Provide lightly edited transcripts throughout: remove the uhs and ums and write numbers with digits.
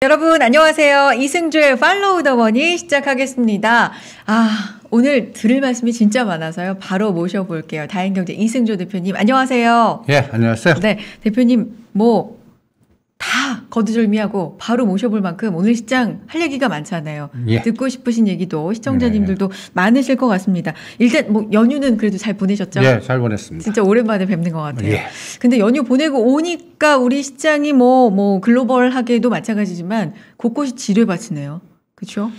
여러분 안녕하세요. 이승주의 팔로우 더 머니 시작하겠습니다. 오늘 들을 말씀이 진짜 많아서요. 바로 모셔볼게요. 다인경제 이승주 대표님 안녕하세요. 예, 안녕하세요. 네, 대표님 다 거두절미하고 바로 모셔볼 만큼 오늘 시장 할 얘기가 많잖아요. 예. 듣고 싶으신 얘기도 시청자님들도 많으실 것 같습니다. 일단 연휴는 그래도 잘 보내셨죠? 예, 잘 보냈습니다. 진짜 오랜만에 뵙는 것 같아요. 예. 근데 연휴 보내고 오니까 우리 시장이 글로벌하게도 마찬가지지만 곳곳이 지뢰밭이네요. 그렇죠?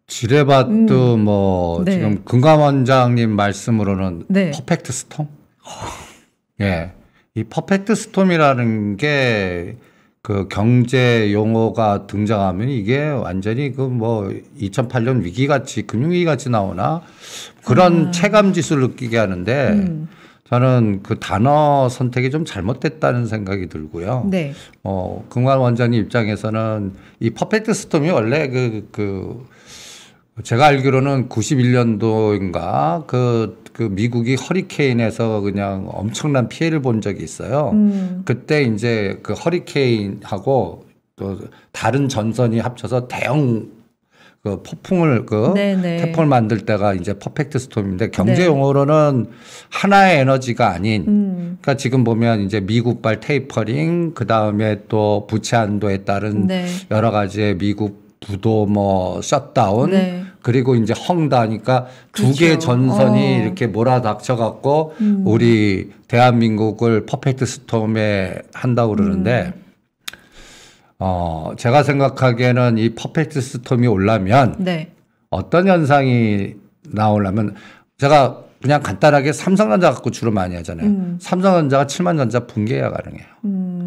지뢰밭도 네. 지금 금감원장님 말씀으로는 네. 퍼펙트 스톰? 예. 이 퍼펙트 스톰이라는 게 그 경제 용어가 등장하면 이게 완전히 2008년 위기같이 금융위기같이 나오나 그런 체감 지수를 느끼게 하는데 저는 그 단어 선택이 좀 잘못됐다는 생각이 들고요. 네. 금감원장님 입장에서는 이 퍼펙트 스톰이 원래 제가 알기로는 91년도인가 그 미국이 허리케인에서 그냥 엄청난 피해를 본 적이 있어요. 그때 이제 그 허리케인하고 또 다른 전선이 합쳐서 대형 그 폭풍을 태풍을 만들 때가 이제 퍼펙트 스톰인데 경제 용어로는 하나의 에너지가 아닌 그러니까 지금 보면 이제 미국발 테이퍼링 그다음에 또 부채 한도에 따른 여러 가지의 미국 부도 셧다운 그리고 이제 헝다니까 두 개의 전선이 이렇게 몰아닥쳐 갖고 우리 대한민국을 퍼펙트 스톰에 한다고 그러는데 제가 생각하기에는 이 퍼펙트 스톰이 오려면 어떤 현상이 나오려면 제가 그냥 간단하게 삼성전자 갖고 주로 많이 하잖아요. 삼성전자가 7만 전자 붕괴해야 가능해요.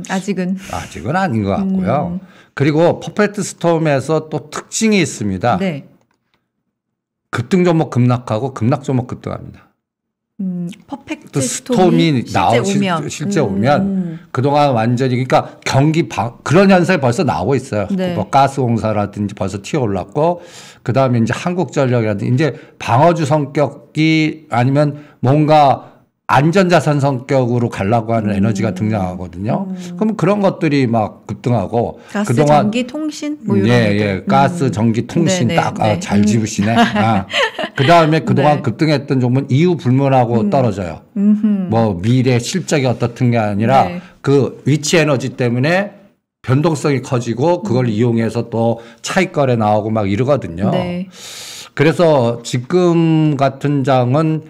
아직은 아닌 것 같고요. 그리고 퍼펙트 스톰에서 또 특징이 있습니다. 급등 종목 급락하고 급락 종목 급등합니다. 퍼펙트 스톰이 실제 오면 그동안 완전히 그러니까 그런 현상이 벌써 나오고 있어요. 가스공사라든지 벌써 튀어올랐고 그다음에 이제 한국전력이라든지 이제 방어주 성격이 아니면 뭔가 안전자산 성격으로 가려고 하는 에너지가 등장하거든요. 그럼 그런 것들이 막 급등하고 가스, 그동안 전기, 통신 이런 가스, 전기, 통신 잘 집으시네. 그다음에 그동안 급등했던 종목은 이유 불문하고 떨어져요. 미래 실적이 어떻든 게 아니라 그 위치 에너지 때문에 변동성이 커지고 그걸 이용해서 또 차익거래 나오고 막 이러거든요. 그래서 지금 같은 장은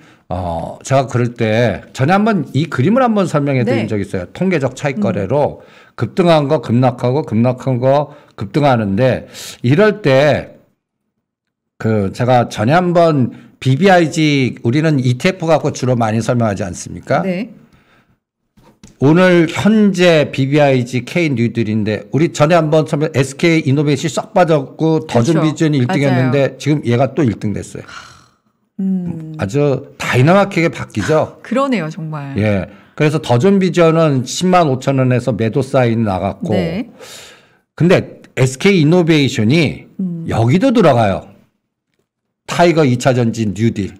제가 그럴 때 전에 한번 이 그림을 한번 설명해 드린 적이 있어요. 통계적 차익 거래로 급등한 거 급락하고 급락한 거 급등하는데 이럴 때 제가 전에 한번 BBIG 우리는 ETF 갖고 주로 많이 설명하지 않습니까? 오늘 현재 BBIG K 뉴딜인데 우리 전에 한번 설명 SK 이노베이션이 쏙 빠졌고 더존비전이 1등 했는데 지금 얘가 또 1등 됐어요. 아주 다이나마하게 바뀌죠. 그러네요, 정말. 예. 그래서 더존비전은 10만 5천 원에서 매도 사인 나갔고, 근데 SK 이노베이션이 여기도 들어가요. 타이거 2차 전지 뉴딜.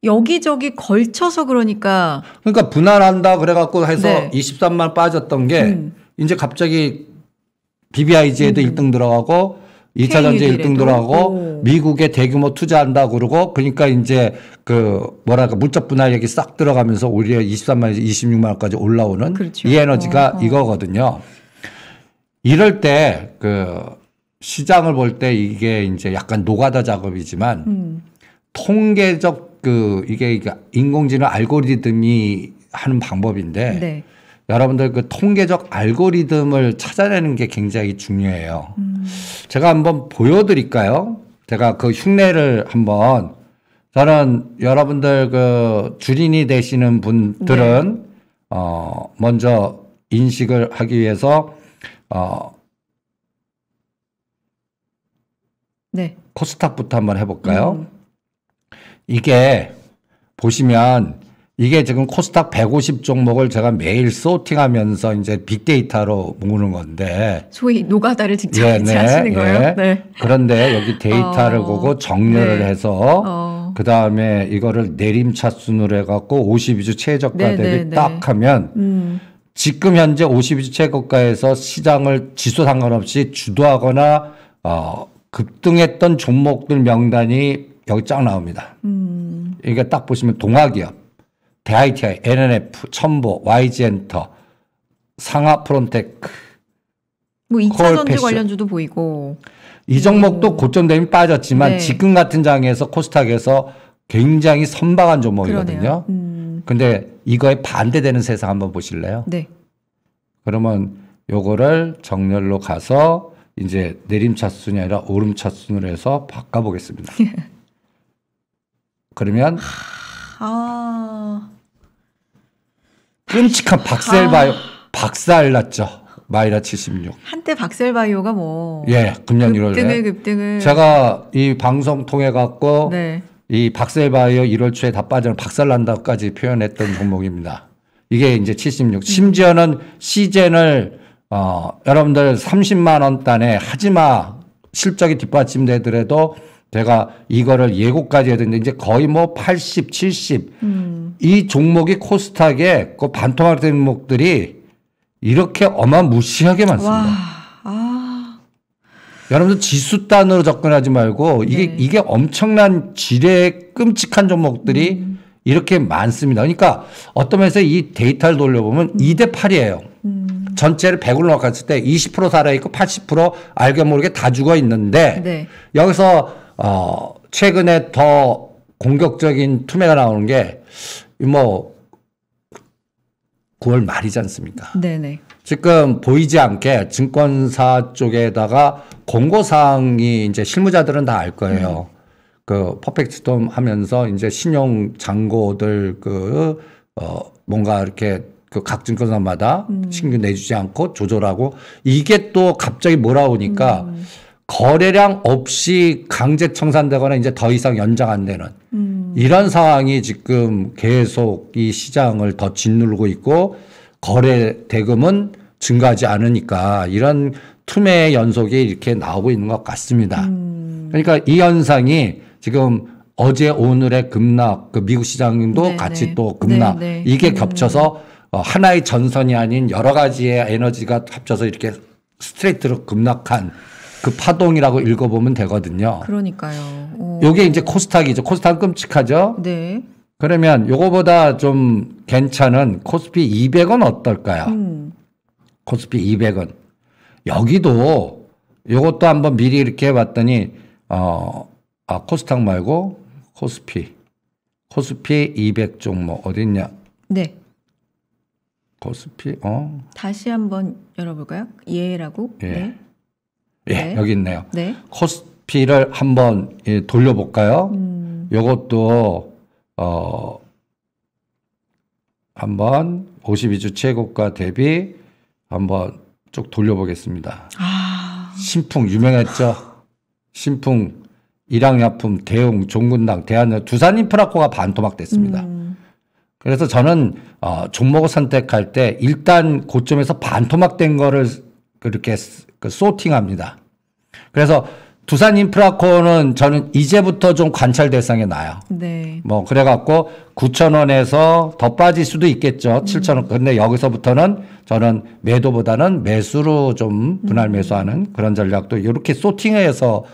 여기저기 걸쳐서 그러니까 분할한다 그래갖고 해서 23만 빠졌던 게 이제 갑자기 BBIG에도 1등 들어가고 2차 전지 1등 들어가고 미국에 대규모 투자한다 그러고 그러니까 이제 물적 분할력이 싹 들어가면서 오히려 23만에서 26만 원까지 올라오는 이 에너지가 이거거든요. 이럴 때 시장을 볼 때 이게 이제 약간 노가다 작업이지만 통계적 이게 인공지능 알고리즘이 하는 방법인데 여러분들 통계적 알고리즘을 찾아내는 게 굉장히 중요해요. 제가 한번 보여드릴까요? 제가 그 흉내를 한번 저는 여러분들 주린이 되시는 분들은 먼저 인식을 하기 위해서 코스닥부터 한번 해볼까요? 이게 보시면 이게 지금 코스닥 150 종목을 제가 매일 소팅하면서 이제 빅데이터로 모으는 건데. 소위 노가다를 직접 하시는 거예요? 그런데 여기 데이터를 보고 정렬을 해서 그 다음에 이거를 내림차순으로 해갖고 52주 최저가 대비 딱 하면 지금 현재 52주 최고가에서 시장을 지수 상관없이 주도하거나 급등했던 종목들 명단이 여기 쫙 나옵니다. 그러니까 딱 보시면 동아기업, 대ITI, NNF, 첨보, YG엔터, 상하프론테크, 뭐 2차 전지 관련주도 보이고 이 종목도 고점 대비 빠졌지만 네. 지금 같은 장에서 코스닥에서 굉장히 선방한 종목이거든요. 근데 이거에 반대되는 세상 한번 보실래요? 네. 그러면 요거를 정렬로 가서 이제 내림차순이 아니라 오름차순으로 해서 바꿔보겠습니다. 그러면 끔찍한 박셀바이오 박살났죠. 마이라 76. 한때 박셀바이오가 뭐 예, 금년 1월에 급등을 제가 이 방송 통해 갖고 네. 이 박셀바이오 1월 초에 다 빠져 박살난다까지 표현했던 종목입니다. 이게 이제 76. 심지어는 시젠을 여러분들 30만 원 단에 하지마 실적이 뒷받침되더라도 제가 이거를 예고까지 했는데 이제 거의 뭐 80, 70. 이 종목이 코스닥에 그 반토막 된 종목들이 이렇게 어마무시하게 많습니다. 여러분들 지수 단으로 접근하지 말고 이게 엄청난 지뢰 끔찍한 종목들이 이렇게 많습니다. 그러니까 어떤 면에서 이 데이터를 돌려보면 2대 8이에요. 전체를 100으로 넣었을 때 20% 살아있고 80% 알게 모르게 다 죽어 있는데 네. 여기서 최근에 더 공격적인 투매가 나오는 게 뭐 9월 말이지 않습니까? 네네. 지금 보이지 않게 증권사 쪽에다가 공고사항이 이제 실무자들은 다 알 거예요. 그 퍼펙트 스톰 하면서 이제 신용 잔고들 뭔가 이렇게 그 각 증권사마다 신규 내주지 않고 조절하고 이게 또 갑자기 몰아오니까 거래량 없이 강제 청산되거나 이제 더 이상 연장 안 되는 이런 상황이 지금 계속 이 시장을 더 짓누르고 있고 거래 대금은 증가하지 않으니까 이런 투매 연속이 이렇게 나오고 있는 것 같습니다. 그러니까 이 현상이 지금 어제 오늘의 급락, 그 미국 시장도 네네. 같이 또 급락 네네. 이게 겹쳐서 하나의 전선이 아닌 여러 가지의 에너지가 합쳐서 이렇게 스트레이트로 급락한 그 파동이라고 읽어보면 되거든요. 그러니까요. 요게 이제 코스닥이죠. 코스닥은 끔찍하죠. 네. 그러면 요거보다 좀 괜찮은 코스피 200은 어떨까요? 코스피 200은 여기도 요것도 한번 미리 이렇게 해봤더니 코스닥 말고 코스피 200 종목 어디 있냐? 네. 코스피 다시 한번 열어볼까요? 예라고. 예. 네. 예, 네. 여기 있네요. 네. 코스피를 한번 돌려볼까요? 요것도 한번 52주 최고가 대비 한번 쭉 돌려보겠습니다. 신풍 유명했죠. 신풍, 일양약품, 대웅, 종근당, 대한여, 두산인프라코가 반토막 됐습니다. 그래서 저는 종목을 선택할 때 일단 고점에서 반토막 된 거를 그렇게 소팅합니다. 그래서 두산인프라코는 저는 이제부터 좀 관찰 대상에 놔요. 네. 뭐 그래갖고 9,000원에서 더 빠질 수도 있겠죠. 7,000원. 근데 여기서부터는 저는 매도보다는 매수로 좀 분할 매수하는 그런 전략도 이렇게 소팅해서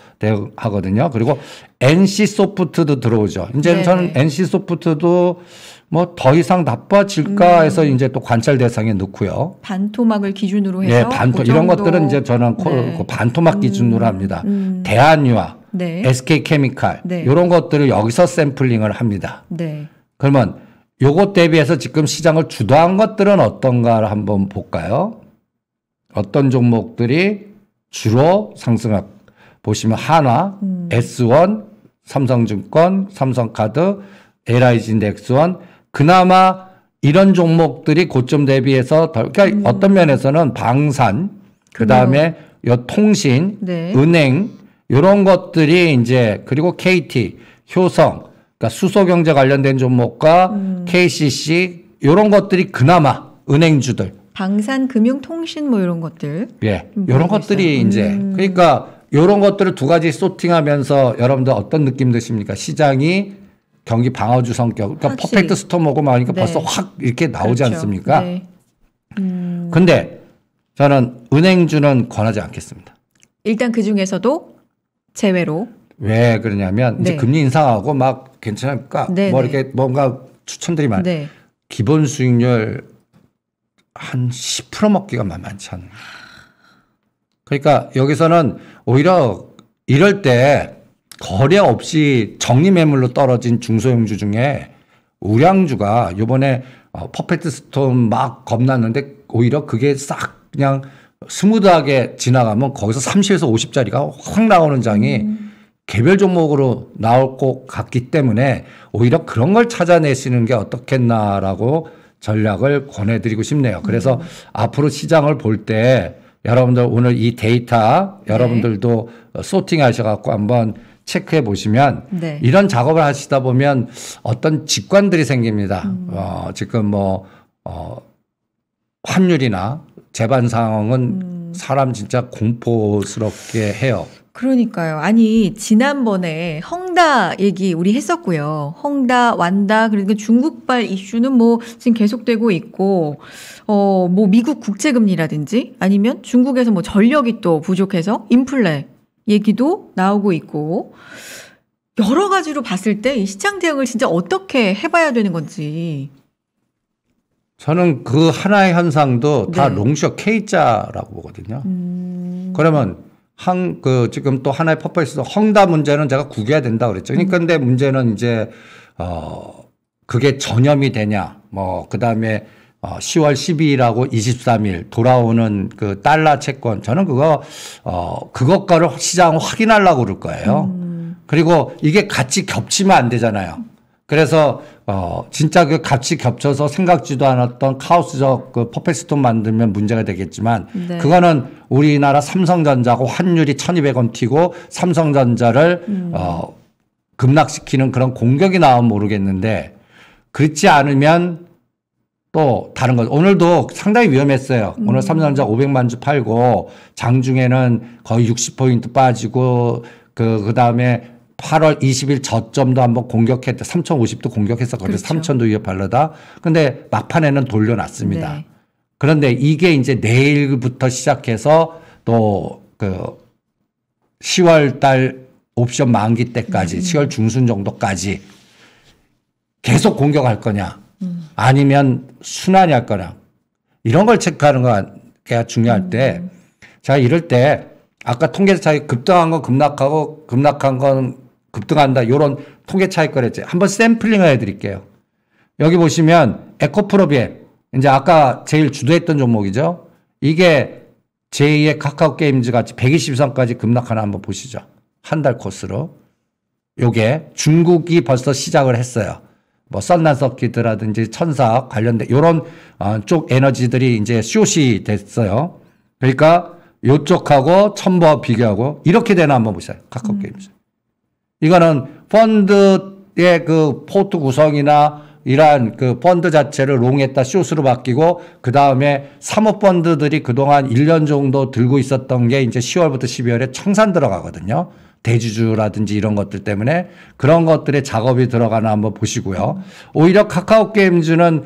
하거든요. 그리고 NC소프트도 들어오죠. 이제는 네네. 저는 NC소프트도 뭐 더 이상 나빠질까 해서 이제 또 관찰 대상에 넣고요. 반토막을 기준으로 해서 예, 반토 이런 것들은 이제 저는 네. 반토막 기준으로 합니다. 대한유화, 네. SK케미칼 네. 이런 것들을 여기서 샘플링을 합니다. 네. 그러면 요것 대비해서 지금 시장을 주도한 것들은 어떤가를 한번 볼까요? 어떤 종목들이 주로 상승할 보시면 한화, S1, 삼성증권, 삼성카드, LIG인덱스1 그나마 이런 종목들이 고점 대비해서 그러니까 어떤 면에서는 방산, 그다음에 요 통신, 네. 은행 이런 것들이 이제 그리고 KT, 효성, 그러니까 수소경제 관련된 종목과 KCC 이런 것들이 그나마 은행주들. 방산, 금융, 통신 뭐 이런 것들. 예, 이런 것들이 이제 그러니까 이런 것들을 두 가지 소팅하면서 여러분들 어떤 느낌 드십니까? 시장이 경기 방어주 성격, 그러니까 확실히. 퍼펙트 스톰 오고 막 하니까 네. 벌써 확 이렇게 나오지 그렇죠. 않습니까? 네. 근데 저는 은행주는 권하지 않겠습니다. 일단 그 중에서도 제외로. 왜 그러냐면 네. 이제 금리 인상하고 막 괜찮을까? 네, 뭐 네. 이렇게 뭔가 추천드리면 네. 기본 수익률 한 10% 먹기가 만만치 않아요. 그러니까 여기서는 오히려 이럴 때 거래 없이 정리 매물로 떨어진 중소형주 중에 우량주가 요번에 퍼펙트 스톰 막 겁났는데 오히려 그게 싹 그냥 스무드하게 지나가면 거기서 30에서 50짜리가 확 나오는 장이 개별 종목으로 나올 것 같기 때문에 오히려 그런 걸 찾아내시는 게 어떻겠나라고 전략을 권해드리고 싶네요. 그래서 앞으로 시장을 볼 때 여러분들 오늘 이 데이터 여러분들도 소팅 하셔갖고 한번 체크해 보시면 네. 이런 작업을 하시다 보면 어떤 직관들이 생깁니다. 지금 환율이나 재반 상황은 사람 진짜 공포스럽게 해요. 그러니까요. 아니 지난번에 헝다 얘기 우리 했었고요. 헝다, 완다 그리고 중국발 이슈는 뭐 지금 계속되고 있고 뭐 미국 국채금리라든지 아니면 중국에서 뭐 전력이 또 부족해서 인플레 얘기도 나오고 있고 여러 가지로 봤을 때 이 시장 대응을 진짜 어떻게 해봐야 되는 건지. 저는 그 하나의 현상도 다 네. 롱숏 K자라고 보거든요. 그러면 지금 또 하나의 퍼포먼스 헝다 문제는 제가 구겨야 된다 그랬죠. 그러니까 근데 문제는 이제 그게 전염이 되냐. 그다음에 10월 12일하고 23일 돌아오는 그 달러 채권 저는 그것과를 시장 확인하려고 그럴 거예요. 그리고 이게 같이 겹치면 안 되잖아요. 그래서 진짜 그 같이 겹쳐서 생각지도 않았던 카오스적 그 퍼펙트스톰 만들면 문제가 되겠지만 네. 그거는 우리나라 삼성전자하고 환율이 1,200원 튀고 삼성전자를 급락시키는 그런 공격이 나오면 모르겠는데 그렇지 않으면 또 다른 거 오늘도 상당히 위험했어요. 오늘 삼성전자 500만 주 팔고 장중에는 거의 60포인트 빠지고 그다음에 8월 20일 저점도 한번 공격했다. 3,050도 공격해서 거기서 그렇죠. 3,000도 위에 발라다. 근데 막판에는 돌려놨습니다. 네. 그런데 이게 이제 내일부터 시작해서 또 10월 달 옵션 만기 때까지 10월 중순 정도까지 계속 공격할 거냐 아니면 순환이 할 거냐 이런 걸 체크하는 게 중요할 때 제가 이럴 때 아까 통계 차이 급등한 건 급락하고 급락한 건 급등한다. 이런 통계 차이 거랬지. 한번 샘플링을 해드릴게요. 여기 보시면 에코프로비엠 이제 아까 제일 주도했던 종목이죠. 이게 제2의 카카오 게임즈 같이 120선까지 급락하나 한번 보시죠. 한 달 코스로. 요게 중국이 벌써 시작을 했어요. 뭐 썬난서키드라든지 천사 관련된 요런 쪽 에너지들이 이제 숏이 됐어요. 그러니까 요쪽하고 첨부와 비교하고 이렇게 되나 한번 보세요. 카카오 게임즈. 이거는 펀드의 그 포트 구성이나 이러한 그 펀드 자체를 롱했다 숏으로 바뀌고 그 다음에 사모펀드들이 그동안 1년 정도 들고 있었던 게 이제 10월부터 12월에 청산 들어가거든요. 대주주라든지 이런 것들 때문에 그런 것들의 작업이 들어가나 한번 보시고요. 오히려 카카오 게임즈는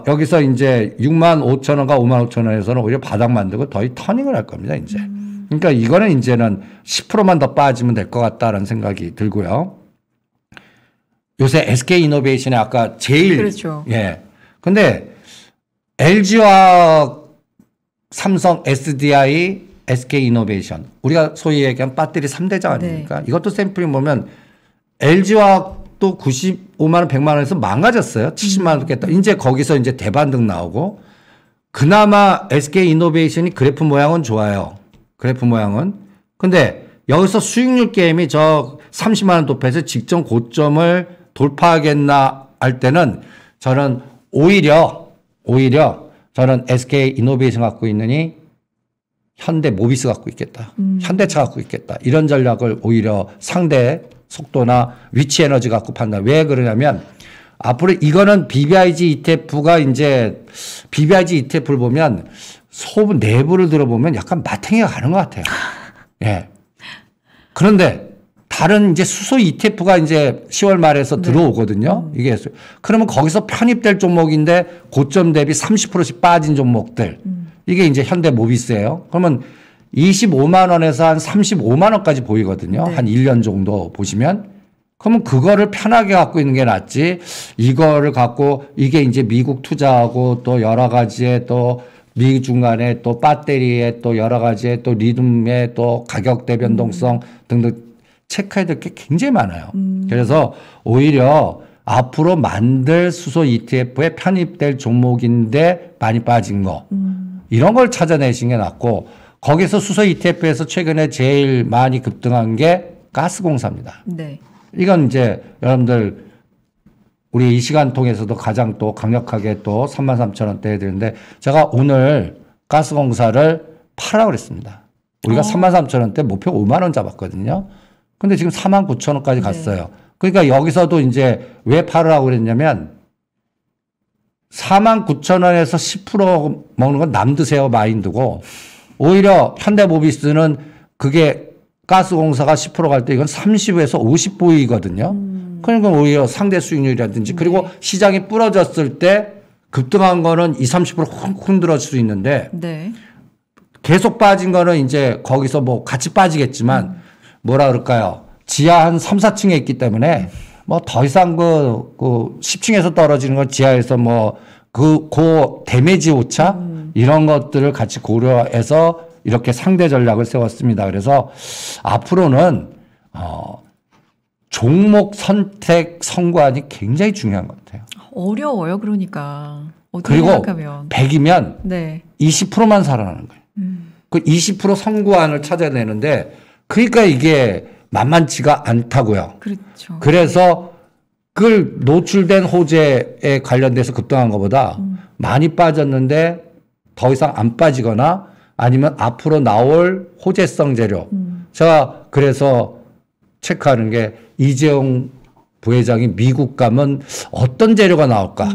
여기서 이제 65,000원과 55,000원에서는 오히려 바닥 만들고 거의 터닝을 할 겁니다. 이제. 그러니까 이거는 이제는 10%만 더 빠지면 될 것 같다라는 생각이 들고요. 요새 SK 이노베이션이 아까 제일 그렇죠. 예. 근데 LG와 삼성, SDI, SK 이노베이션 우리가 소위 얘기한 배터리 3대장 아닙니까? 네. 이것도 샘플링 보면 LG화학도 95만 원, 100만 원에서 망가졌어요. 70만 원 깼다. 이제 거기서 이제 대반등 나오고 그나마 SK 이노베이션이 그래프 모양은 좋아요. 그래프 모양은. 근데 여기서 수익률 게임이 저 30만 원 도표에서 직전 고점을 돌파하겠나 할 때는 저는 오히려 저는 SK 이노베이션 갖고 있느니 현대 모비스 갖고 있겠다. 현대차 갖고 있겠다. 이런 전략을 오히려 상대 속도나 위치 에너지 갖고 판단. 왜 그러냐면 앞으로 이거는 BBIG ETF가 이제 BBIG ETF를 보면 소부 내부를 들어보면 약간 마탱이가 가는 것 같아요. 예. 그런데 다른 이제 수소 ETF가 이제 10월 말에서 들어오거든요. 이게 그러면 거기서 편입될 종목인데 고점 대비 30%씩 빠진 종목들. 이게 이제 현대모비스예요. 그러면 25만 원에서 한 35만 원까지 보이거든요. 한 1년 정도 보시면. 그러면 그거를 편하게 갖고 있는 게 낫지. 이거를 갖고 이게 이제 미국 투자하고 또 여러 가지의 또 미중간에 또 배터리에 또 여러 가지의 또 리듬의 또 가격대 변동성 등등 체크해야 될 게 굉장히 많아요. 그래서 오히려 앞으로 만들 수소 ETF에 편입될 종목인데 많이 빠진 거 이런 걸 찾아내시는 게 낫고 거기서 수소 ETF에서 최근에 제일 많이 급등한 게 가스공사입니다. 네. 이건 이제 여러분들 우리 이 시간 통해서도 가장 또 강력하게 또 33,000원대 해드리는데 제가 오늘 가스공사를 팔라고 그랬습니다. 우리가 33,000원대 목표 5만 원 잡았거든요. 근데 지금 49,000원까지 갔어요. 그러니까 여기서도 이제 왜 팔으라고 그랬냐면 49,000원에서 10% 먹는 건 남 드세요 마인드고 오히려 현대모비스는 그게 가스공사가 10% 갈 때 이건 30에서 50 보이거든요. 그러니까 오히려 상대 수익률이라든지 그리고 시장이 부러졌을 때 급등한 거는 20, 30% 흔들어질 수 있는데 계속 빠진 거는 이제 거기서 뭐 같이 빠지겠지만 뭐라 그럴까요? 지하 한 3, 4층에 있기 때문에 뭐 더 이상 그 10층에서 떨어지는 건 지하에서 뭐 그 데미지 오차 이런 것들을 같이 고려해서 이렇게 상대 전략을 세웠습니다. 그래서 앞으로는 종목 선택 선관이 굉장히 중요한 것 같아요. 어려워요. 그러니까 어떻게 그리고 생각하면 100이면 20%만 살아나는 거예요. 그 20% 선구안을 찾아내는데 그러니까 이게 만만치가 않다고요. 그렇죠. 그래서 그걸 노출된 호재에 관련돼서 급등한 것보다 많이 빠졌는데 더 이상 안 빠지거나 아니면 앞으로 나올 호재성 재료. 제가 그래서 체크하는 게 이재용 부회장이 미국 가면 어떤 재료가 나올까.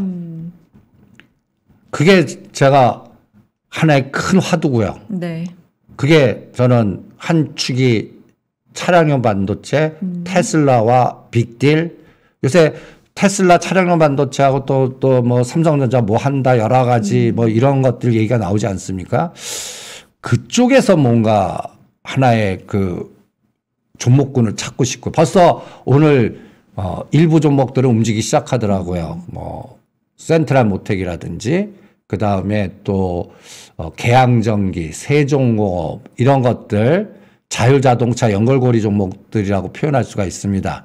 그게 제가 하나의 큰 화두고요. 네. 그게 저는 한 축이 차량용 반도체, 테슬라와 빅딜. 요새 테슬라 차량용 반도체하고 또 뭐 삼성전자 뭐 한다 여러 가지 뭐 이런 것들 얘기가 나오지 않습니까? 그쪽에서 뭔가 하나의 그 종목군을 찾고 싶고 벌써 오늘 일부 종목들은 움직이기 시작하더라고요. 뭐 센트럴 모텍이라든지 그 다음에 또 계양전기, 세종공업 이런 것들 자율자동차 연결고리 종목들이라고 표현할 수가 있습니다.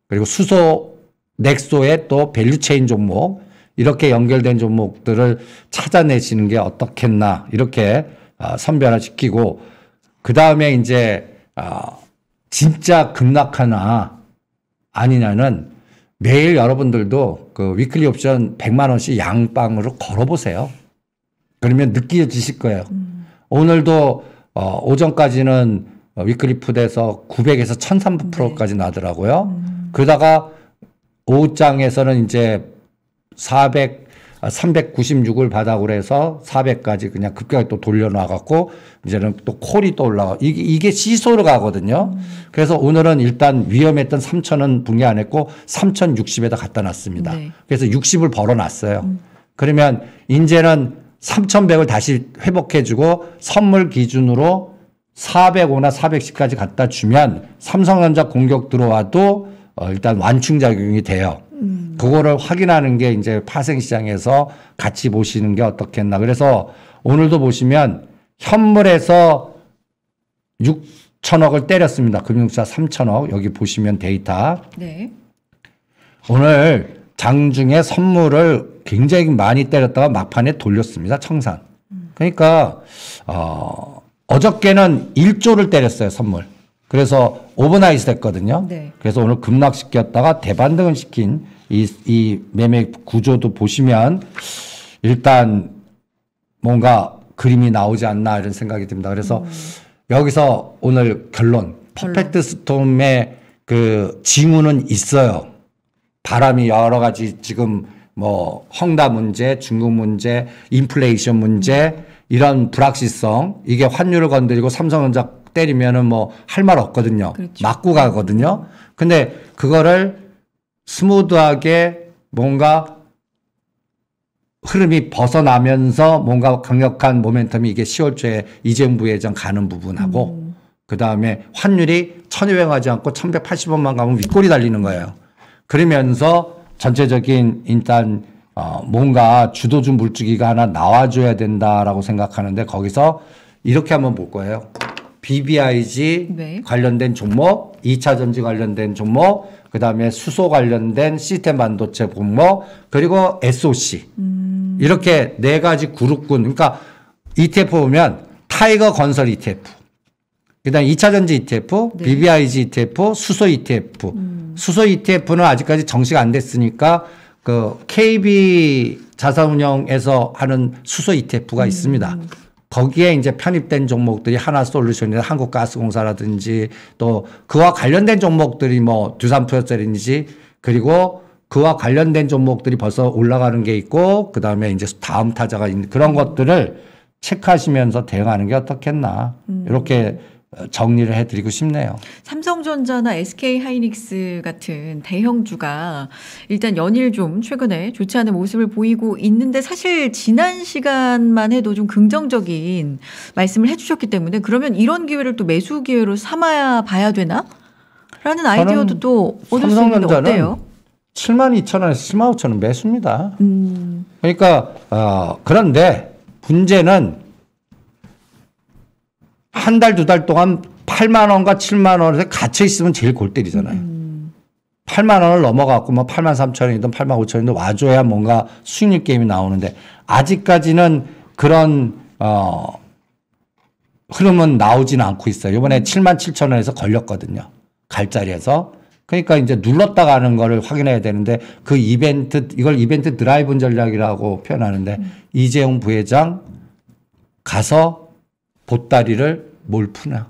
그리고 수소 넥소의 또 밸류체인 종목 이렇게 연결된 종목들을 찾아내시는 게 어떻겠나 이렇게 선별화시키고 그 다음에 이제 진짜 급락하나 아니냐는 매일 여러분들도 그 위클리 옵션 100만 원씩 양방으로 걸어보세요. 그러면 느껴지실 거예요. 오늘도 오전까지는 위클리 풋에서 900에서 1300%까지 나더라고요. 그러다가 오후장에서는 이제 396을 바닥으로 해서 400까지 그냥 급격하게 또 돌려놔갖고 이제는 또 콜이 또 올라가. 이게 시소로 가거든요. 그래서 오늘은 일단 위험했던 3,000원 붕괴 안 했고 3,060에다 갖다 놨습니다. 그래서 60을 벌어놨어요. 그러면 이제는 3,100을 다시 회복해주고 선물 기준으로 405나 410까지 갖다 주면 삼성전자 공격 들어와도 일단 완충작용이 돼요. 그거를 확인하는 게 이제 파생시장에서 같이 보시는 게 어떻겠나. 그래서 오늘도 보시면 현물에서 6천억을 때렸습니다. 금융사 3천억. 여기 보시면 데이터. 네. 오늘 장중에 선물을 굉장히 많이 때렸다가 막판에 돌렸습니다. 청산. 그러니까 어저께는 1조를 때렸어요. 선물. 그래서 오버나이트 됐거든요. 그래서 오늘 급락시켰다가 대반등을 시킨 이 매매 구조도 보시면 일단 뭔가 그림이 나오지 않나 이런 생각이 듭니다. 그래서 여기서 오늘 결론. 퍼펙트 스톰의 그 징후는 있어요. 바람이 여러 가지 지금 뭐 헝다 문제, 중국 문제, 인플레이션 문제 이런 불확실성 이게 환율을 건드리고 삼성전자 때리면은 뭐 할 말 없거든요. 그렇죠. 맞고 가거든요. 근데 그거를 스무드하게 뭔가 흐름이 벗어나면서 뭔가 강력한 모멘텀이 이게 10월 초에 이재용 부회장 가는 부분하고 그다음에 환율이 1,200 하지 않고 1,180원만 가면 윗골이 달리는 거예요. 그러면서 전체적인 일단 뭔가 주도주 물주기가 하나 나와줘야 된다라고 생각하는데 거기서 이렇게 한번 볼 거예요. BBIG 네. 관련된 종목, 2차 전지 관련된 종목, 그다음에 수소 관련된 시스템 반도체 종목, 그리고 SOC. 이렇게 네 가지 그룹군. 그러니까 ETF 보면 타이거 건설 ETF, 그다음에 2차 전지 ETF, 네. BBIG ETF, 수소 ETF. 수소 ETF는 아직까지 정식 안 됐으니까 그 KB 자산운용에서 하는 수소 ETF가 있습니다. 거기에 이제 편입된 종목들이 하나솔루션이나 한국가스공사라든지 또 그와 관련된 종목들이 뭐 두산프로셀인지 그리고 그와 관련된 종목들이 벌써 올라가는 게 있고 그다음에 이제 다음 타자가 있는 그런 것들을 체크하시면서 대응하는 게 어떻겠나 이렇게 정리를 해드리고 싶네요. 삼성전자나 SK하이닉스 같은 대형주가 일단 연일 좀 최근에 좋지 않은 모습을 보이고 있는데 사실 지난 시간만 해도 좀 긍정적인 말씀을 해주셨기 때문에 그러면 이런 기회를 또 매수 기회로 삼아야 봐야 되나? 라는 아이디어도 또 얻을 수 있는데 어때요? 72,000원에서 105,000원 매수입니다. 그러니까 그런데 문제는 한 달, 두 달 동안 8만 원과 7만 원에 갇혀 있으면 제일 골 때리잖아요. 8만 원을 넘어갔고 뭐 8만 3천 원이든 8만 5천 원이든 와줘야 뭔가 수익률 게임이 나오는데 아직까지는 그런 흐름은 나오지는 않고 있어요. 이번에 7만 7천 원에서 걸렸거든요. 갈자리에서. 그러니까 이제 눌렀다 가는 거를 확인해야 되는데 그 이벤트, 이걸 이벤트 드라이브 전략이라고 표현하는데 이재용 부회장 가서 보따리를 뭘 푸나.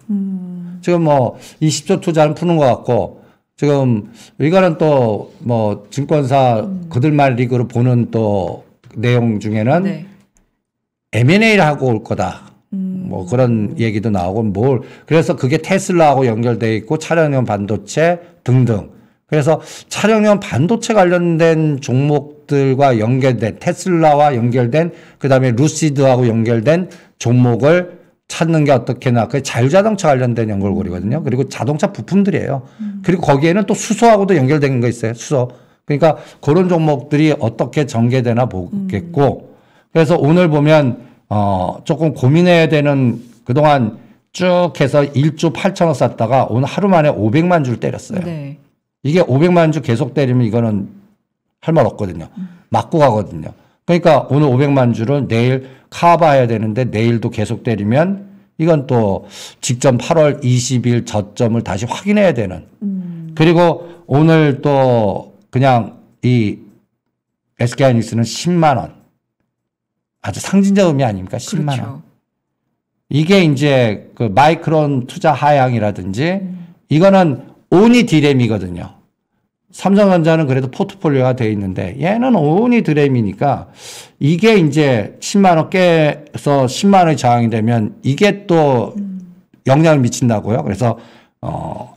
지금 뭐 20조 투자는 푸는 것 같고 지금 이거는 또 뭐 증권사 그들만 리그로 보는 또 내용 중에는 네. M&A를 하고 올 거다. 뭐 그런 얘기도 나오고 그래서 그게 테슬라하고 연결돼 있고 차량용 반도체 등등. 그래서 차량용 반도체 관련된 종목들과 연결된 테슬라와 연결된 그다음에 루시드하고 연결된 종목을 찾는 게 어떻게나 그 자율자동차 관련된 연결고리거든요. 그리고 자동차 부품들이에요. 그리고 거기에는 또 수소하고도 연결된 거 있어요. 수소. 그러니까 그런 종목들이 어떻게 전개되나 보겠고 그래서 오늘 보면 조금 고민해야 되는 그동안 쭉 해서 1조 8천억 샀다가 오늘 하루 만에 500만 주를 때렸어요. 네. 이게 500만 주 계속 때리면 이거는 할 말 없거든요. 맞고 가거든요. 그러니까 오늘 500만 주를 내일 커버해야 되는데 내일도 계속 때리면 이건 또 직전 8월 20일 저점을 다시 확인해야 되는. 그리고 오늘 또 그냥 이 SK하이닉스는 10만 원. 아주 상징적 의미 아닙니까? 10만 원. 그렇죠. 이게 이제 그 마이크론 투자 하향이라든지 이거는 오니 디램이거든요. 삼성전자는 그래도 포트폴리오가 돼 있는데 얘는 오니 드램이니까 이게 이제 10만 원 깨서 10만 원이 저항이 되면 이게 또 영향을 미친다고요. 그래서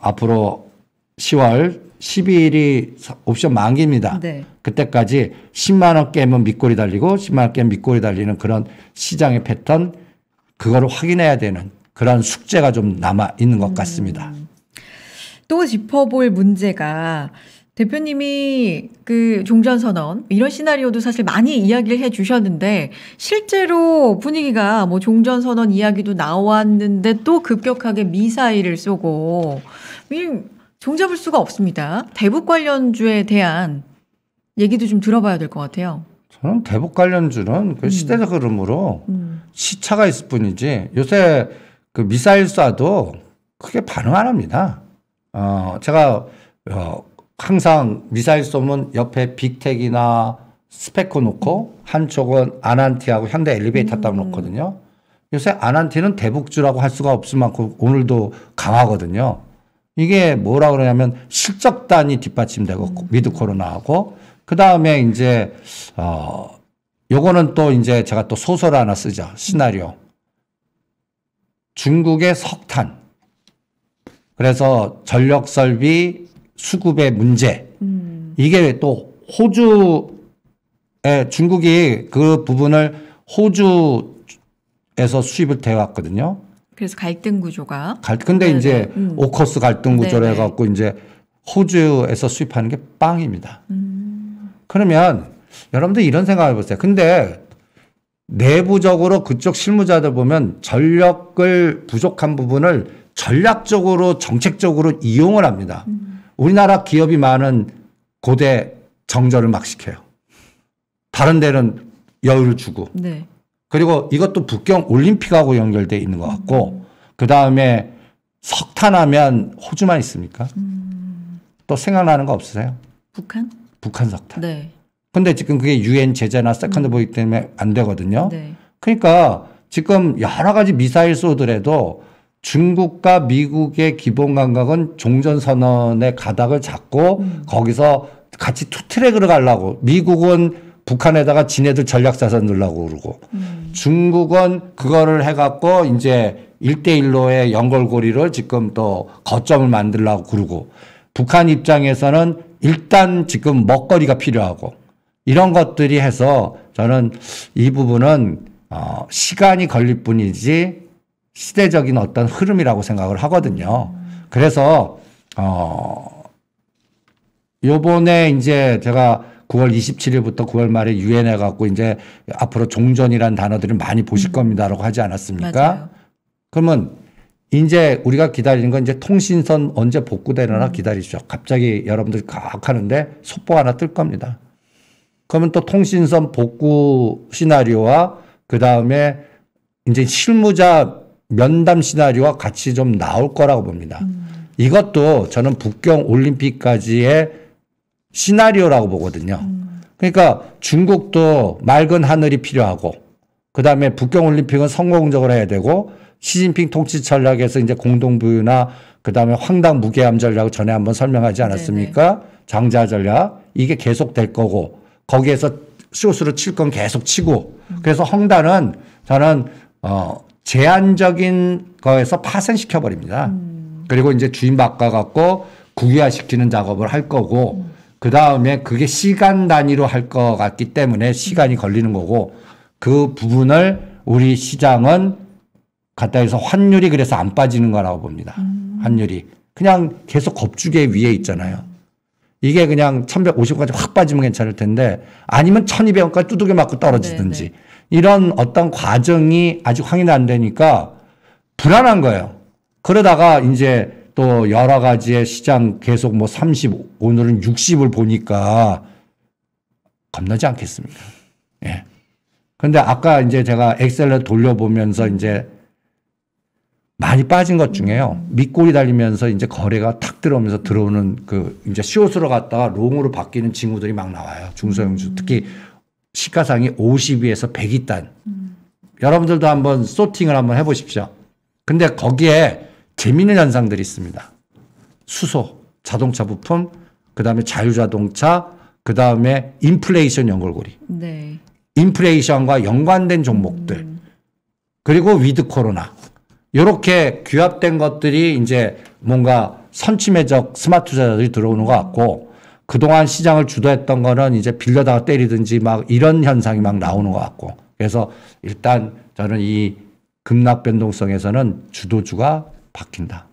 앞으로 10월 12일이 옵션 만기입니다. 네. 그때까지 10만 원 깨면 밑골이 달리고 10만 원 깨면 밑골이 달리는 그런 시장의 패턴 그거를 확인해야 되는 그런 숙제가 좀 남아 있는 것 같습니다. 또 짚어볼 문제가 대표님이 그 종전선언 이런 시나리오도 사실 많이 이야기를 해 주셨는데 실제로 분위기가 뭐 종전선언 이야기도 나왔는데 또 급격하게 미사일을 쏘고 종잡을 수가 없습니다. 대북 관련주에 대한 얘기도 좀 들어봐야 될 것 같아요. 저는 대북 관련주는 그 시대적 흐름으로 시차가 있을 뿐이지 요새 그 미사일 쏴도 크게 반응 안 합니다. 제가 항상 미사일 쏘면 옆에 빅텍이나 스페코 놓고 한쪽은 아난티하고 현대 엘리베이터 딱 놓거든요. 요새 아난티는 대북주라고 할 수가 없을 만큼 오늘도 강하거든요. 이게 뭐라 그러냐면 실적단이 뒷받침되고 위드 코로나하고 그 다음에 이제 요거는 또 이제 제가 또 소설 하나 쓰죠. 시나리오. 중국의 석탄 그래서 전력 설비 수급의 문제. 이게 또 호주에 중국이 그 부분을 호주에서 수입을 돼왔거든요. 그래서 갈등 구조가. 근데 네네. 이제 오커스 갈등 구조로 네네. 해갖고 이제 호주에서 수입하는 게 빵입니다. 그러면 여러분들 이런 생각을 해보세요. 근데 내부적으로 그쪽 실무자들 보면 전력을 부족한 부분을 전략적으로 정책적으로 이용을 합니다. 우리나라 기업이 많은 고대 정전을 막 시켜요. 다른 데는 여유를 주고. 네. 그리고 이것도 북경 올림픽하고 연결돼 있는 것 같고 그다음에 석탄하면 호주만 있습니까? 또 생각나는 거 없으세요? 북한? 북한 석탄. 네. 근데 지금 그게 유엔 제재나 세컨드 보이기 때문에 안 되거든요. 네. 그러니까 지금 여러 가지 미사일 쏘더라도 중국과 미국의 기본 감각은 종전선언의 가닥을 잡고 거기서 같이 투트랙으로 가려고. 미국은 북한에다가 지네들 전략자산 넣으려고 그러고 중국은 그거를 해갖고 이제 1대1로의 연결고리를 지금 또 거점을 만들려고 그러고 북한 입장에서는 일단 지금 먹거리가 필요하고 이런 것들이 해서 저는 이 부분은 시간이 걸릴 뿐이지 시대적인 어떤 흐름이라고 생각을 하거든요. 그래서 요번에 이제 제가 9월 27일부터 9월 말에 유엔에 갖고 이제 앞으로 종전이라는 단어들을 많이 보실 겁니다라고 하지 않았습니까? 맞아요. 그러면 이제 우리가 기다리는 건 이제 통신선 언제 복구되려나 기다리십시오. 갑자기 여러분들 각 하는데 속보 하나 뜰 겁니다. 그러면 또 통신선 복구 시나리오와 그 다음에 이제 실무자 면담 시나리오와 같이 좀 나올 거라고 봅니다. 이것도 저는 북경 올림픽까지의 시나리오라고 보거든요. 그러니까 중국도 맑은 하늘이 필요하고 그다음에 북경 올림픽은 성공적으로 해야 되고 시진핑 통치 전략에서 이제 공동부유나 그다음에 황당 무계함 전략을 전에 한번 설명하지 않았습니까? 네네. 장자 전략 이게 계속 될 거고 거기에서 쇼스로 칠 건 계속 치고 그래서 헝다는 저는 제한적인 거에서 파생시켜 버립니다. 그리고 이제 주인 바꿔갖고 국유화시키는 작업을 할 거고 그 다음에 그게 시간 단위로 할 것 같기 때문에 시간이 걸리는 거고 그 부분을 우리 시장은 갖다 해서 환율이 그래서 안 빠지는 거라고 봅니다. 환율이. 그냥 계속 겁주개 위에 있잖아요. 이게 그냥 1150원까지 확 빠지면 괜찮을 텐데 아니면 1200원까지 두들겨 맞고 떨어지든지 네네. 이런 어떤 과정이 아직 확인 안 되니까 불안한 거예요. 그러다가 이제 또 여러 가지의 시장 계속 뭐 30, 오늘은 60을 보니까 겁나지 않겠습니까? 예. 근데 아까 이제 제가 엑셀을 돌려보면서 이제 많이 빠진 것 중에요. 밑골이 달리면서 이제 거래가 탁 들어오면서 들어오는 그 이제 숏으로 갔다가 롱으로 바뀌는 징후들이 막 나와요. 중소형주. 특히 시가상이 50위에서 100위 단. 여러분들도 한번 소팅을 한번 해보십시오. 근데 거기에 재미있는 현상들이 있습니다. 수소, 자동차 부품, 그 다음에 자유자동차, 그 다음에 인플레이션 연결고리. 네. 인플레이션과 연관된 종목들. 그리고 위드 코로나. 이렇게 규합된 것들이 이제 뭔가 선침해적 스마트 투자자들이 들어오는 것 같고 그동안 시장을 주도했던 거는 이제 빌려다가 때리든지 막 이런 현상이 막 나오는 것 같고 그래서 일단 저는 이 급락 변동성에서는 주도주가 바뀐다.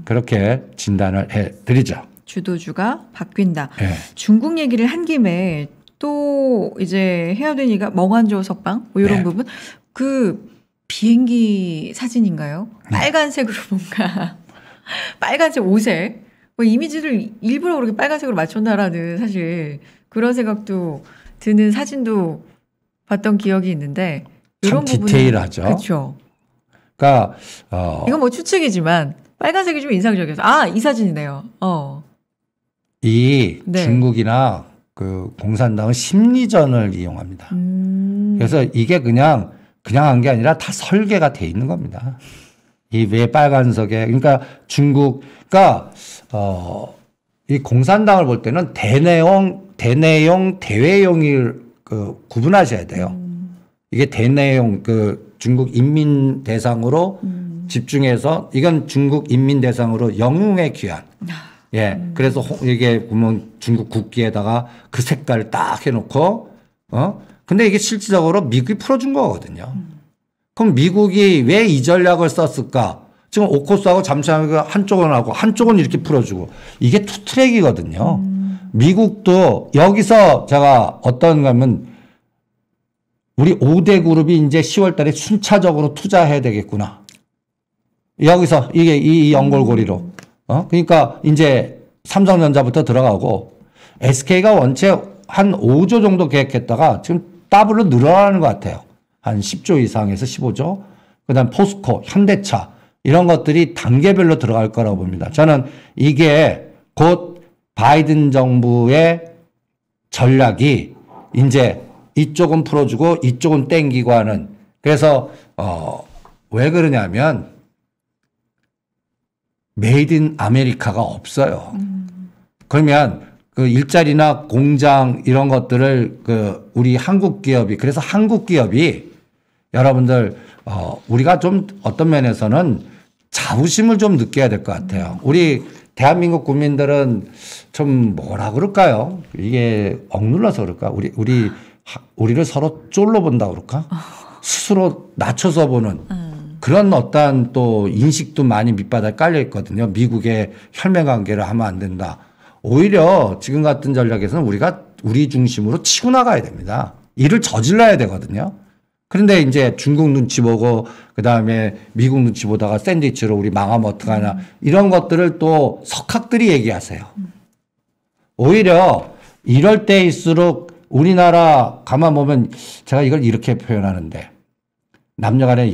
그렇게 진단을 해드리죠. 주도주가 바뀐다. 네. 중국 얘기를 한 김에 또 이제 해야 되니까 멍한조 석방 뭐 이런 네. 부분 그 비행기 사진인가요? 빨간색으로 뭔가 빨간색 옷에 뭐 이미지를 일부러 그렇게 빨간색으로 맞췄나라는 사실 그런 생각도 드는 사진도 봤던 기억이 있는데 참 디테일하죠. 그렇죠. 그러니까 이건 뭐 추측이지만 빨간색이 좀 인상적이어서 이 사진이네요. 이 네. 중국이나 그 공산당은 심리전을 이용합니다. 그래서 이게 그냥 한 게 아니라 다 설계가 돼 있는 겁니다. 이 왜 빨간색에 그러니까 중국 그러니까 이 공산당을 볼 때는 대내용, 대외용을 그 구분하셔야 돼요. 이게 대내용 그 중국 인민 대상으로 집중해서 이건 중국 인민 대상으로 영웅의 귀환. 예. 그래서 이게 보면 중국 국기에다가 그 색깔 딱 해놓고 근데 이게 실질적으로 미국이 풀어준 거거든요. 그럼 미국이 왜 이 전략을 썼을까? 지금 오코스하고 잠수함이 한쪽은 하고 한쪽은 이렇게 풀어주고 이게 투트랙이거든요. 미국도 여기서 제가 어떤 거면 우리 5대 그룹이 이제 10월 달에 순차적으로 투자해야 되겠구나. 여기서 이게 이 연골고리로. 그러니까 이제 삼성전자부터 들어가고 SK가 원체 한 5조 정도 계획했다가 지금 더블로 늘어나는 것 같아요. 한 10조 이상에서 15조. 그다음 포스코, 현대차 이런 것들이 단계별로 들어갈 거라고 봅니다. 저는 이게 곧 바이든 정부의 전략이 이제 이쪽은 풀어주고 이쪽은 땡기고 하는. 그래서 왜 그러냐면 메이드 인 아메리카가 없어요. 그러면 그 일자리나 공장 이런 것들을 그 우리 한국 기업이 그래서 한국 기업이 여러분들 우리가 좀 어떤 면에서는 자부심을 좀 느껴야 될 것 같아요. 우리 대한민국 국민들은 좀 뭐라 그럴까요? 이게 억눌러서 그럴까? 우리를 서로 쫄로 본다 그럴까? 스스로 낮춰서 보는 그런 어떠한 또 인식도 많이 밑바닥에 깔려 있거든요. 미국의 혈맹 관계를 하면 안 된다. 오히려 지금 같은 전략에서는 우리가 우리 중심으로 치고 나가야 됩니다. 일을 저질러야 되거든요. 그런데 이제 중국 눈치 보고 그다음에 미국 눈치 보다가 샌드위치로 우리 망하면 어떡하냐 이런 것들을 또 석학들이 얘기하세요. 오히려 이럴 때일수록 우리나라 가만 보면 제가 이걸 이렇게 표현하는데 남녀간의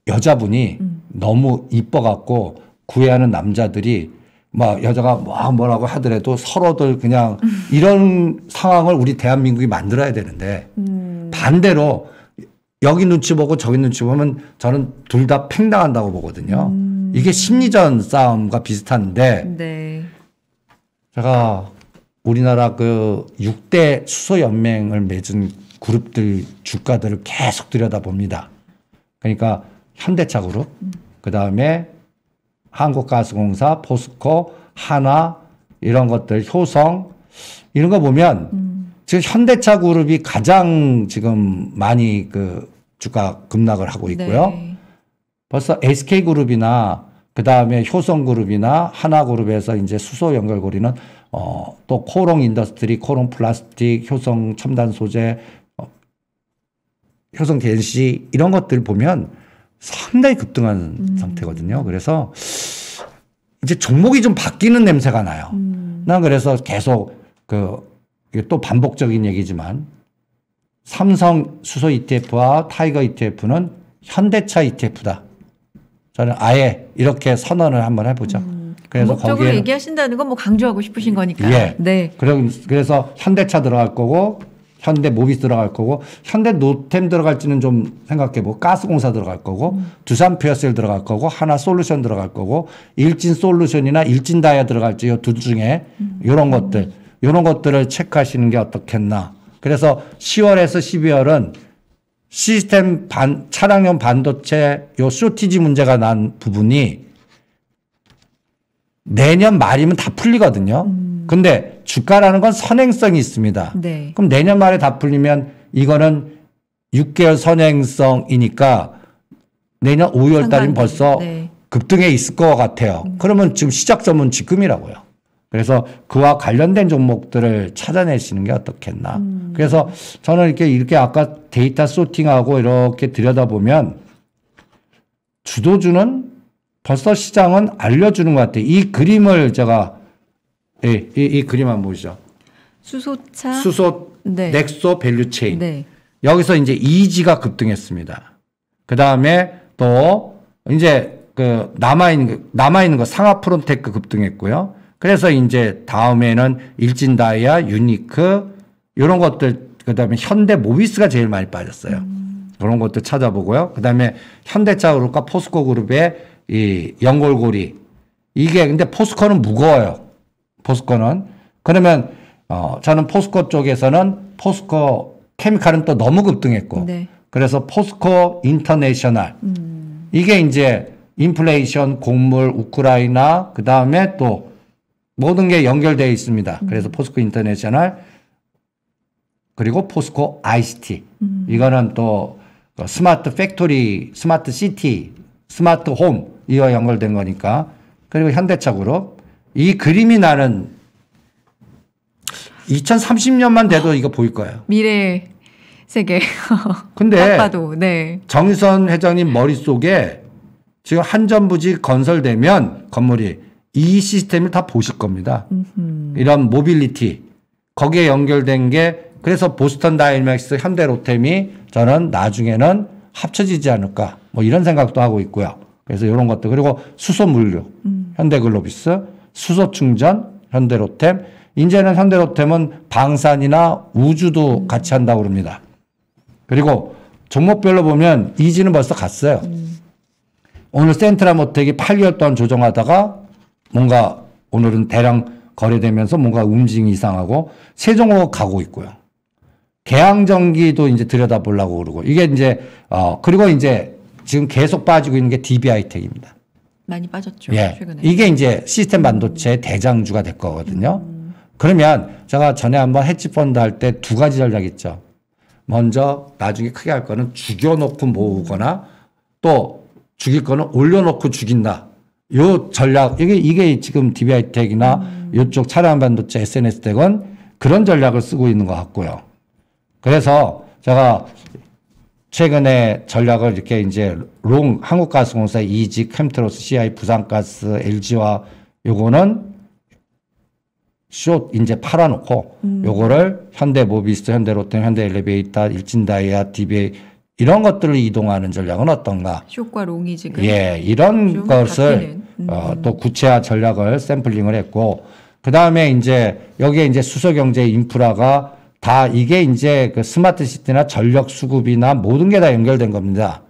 여자분이 너무 이뻐갖고 구애하는 남자들이 막 여자가 뭐라고 하더라도 서로들 그냥 이런 상황을 우리 대한민국이 만들어야 되는데 반대로 여기 눈치 보고 저기 눈치 보면 저는 둘 다 팽당한다고 보거든요. 이게 심리전 싸움과 비슷한데 네. 제가 우리나라 그 6대 수소연맹을 맺은 그룹들 주가들을 계속 들여다봅니다. 그러니까 현대차 그룹, 그다음에 한국가스공사, 포스코, 하나 이런 것들, 효성 이런 거 보면 지금 현대차 그룹이 가장 지금 많이 그 주가 급락을 하고 있고요. 네. 벌써 SK그룹이나 그다음에 효성그룹이나 하나그룹에서 이제 수소 연결고리는 또 코롱 인더스트리, 코롱 플라스틱, 효성 첨단 소재, 효성 댄시 이런 것들 보면 상당히 급등한 상태거든요. 그래서 이제 종목이 좀 바뀌는 냄새가 나요. 난 그래서 계속 이게 또 반복적인 얘기지만 삼성 수소 ETF와 타이거 ETF는 현대차 ETF다. 저는 아예 이렇게 선언을 한번 해보죠. 그래서 거기에 얘기하신다는 건 뭐 강조하고 싶으신 거니까. 예. 네. 그래서 현대차 들어갈 거고 현대 모비스 들어갈 거고 현대 노템 들어갈지는 좀 생각해보고 가스공사 들어갈 거고 두산 퓨어셀 들어갈 거고 하나 솔루션 들어갈 거고 일진 솔루션이나 일진 다이아 들어갈지 이 둘 중에 이런 것들을 체크하시는 게 어떻겠나. 그래서 10월에서 12월은 시스템 차량용 반도체 요 쇼티지 문제가 난 부분이 내년 말이면 다 풀리거든요. 근데 주가라는 건 선행성이 있습니다. 네. 그럼 내년 말에 다 풀리면 이거는 6개월 선행성이니까 내년 5월 달이면 벌써 네. 급등에 있을 것 같아요. 그러면 지금 시작점은 지금이라고요. 그래서 그와 관련된 종목들을 찾아내시는 게 어떻겠나. 그래서 저는 이렇게 아까 데이터 소팅하고 이렇게 들여다보면 주도주는 벌써 시장은 알려주는 것 같아요. 이 그림을 제가 이 그림 한번 보시죠. 수소차. 수소 네. 넥소 밸류체인. 네. 여기서 이제 이지가 급등했습니다. 그 다음에 또 이제 그 남아있는 거 상하 프론테크 급등했고요. 그래서 이제 다음에는 일진다이아, 유니크 이런 것들 그다음에 현대 모비스가 제일 많이 빠졌어요. 그런 것들 찾아보고요. 그다음에 현대차 그룹과 포스코 그룹의 이 연골고리 이게 근데 포스코는 무거워요. 포스코는 그러면 저는 포스코 쪽에서는 포스코 케미칼은 또 너무 급등했고 네. 그래서 포스코 인터내셔널. 이게 이제 인플레이션, 곡물, 우크라이나, 그 다음에 또 모든 게 연결되어 있습니다. 그래서 포스코 인터내셔널, 그리고 포스코 ICT. 이거는 또 스마트 팩토리, 스마트 시티, 스마트 홈, 이와 연결된 거니까. 그리고 현대차 그룹. 이 그림이 나는 2030년만 돼도 이거 보일 거예요. 미래 세계. 근데 봐도, 네. 정의선 회장님 머릿속에 지금 한전부지 건설되면 건물이 이 시스템을 다 보실 겁니다. 이런 모빌리티. 거기에 연결된 게 그래서 보스턴 다이내믹스, 현대로템이 저는 나중에는 합쳐지지 않을까 뭐 이런 생각도 하고 있고요. 그래서 이런 것들. 그리고 수소물류, 현대글로비스, 수소충전, 현대로템. 이제는 현대로템은 방산이나 우주도 같이 한다고 그럽니다. 그리고 종목별로 보면 이지는 벌써 갔어요. 오늘 센트라모텍이 8개월 동안 조정하다가 뭔가 오늘은 대량 거래되면서 뭔가 움직임이 이상하고 세종호가 가고 있고요. 계양전기도 이제 들여다보려고 그러고 이게 이제 그리고 이제 지금 계속 빠지고 있는 게 DB하이텍입니다. 많이 빠졌죠. 예. 최근에. 이게 이제 시스템 반도체 대장주가 될 거거든요. 그러면 제가 전에 한번 헤지펀드 할 때 두 가지 전략 있죠. 먼저 나중에 크게 할 거는 죽여놓고 모으거나 또 죽일 거는 올려놓고 죽인다. 요 전략, 이게 지금 DB하이텍이나 이쪽 차량 반도체 SNS텍은 그런 전략을 쓰고 있는 것 같고요. 그래서 제가 최근에 전략을 이렇게 이제 한국가스공사, 이지, 캠트로스, CI, 부산가스, LG와 요거는 숏 이제 팔아놓고 요거를 현대모비스, 현대로템, 현대엘리베이터, 일진다이아, DBA 이런 것들을 이동하는 전략은 어떤가? 숏과 롱이 지금. 예, 이런 것을 또 구체화 전략을 샘플링을 했고 그 다음에 이제 여기에 이제 수소경제 인프라가 다 이게 이제 그 스마트 시티나 전력 수급이나 모든 게 다 연결된 겁니다.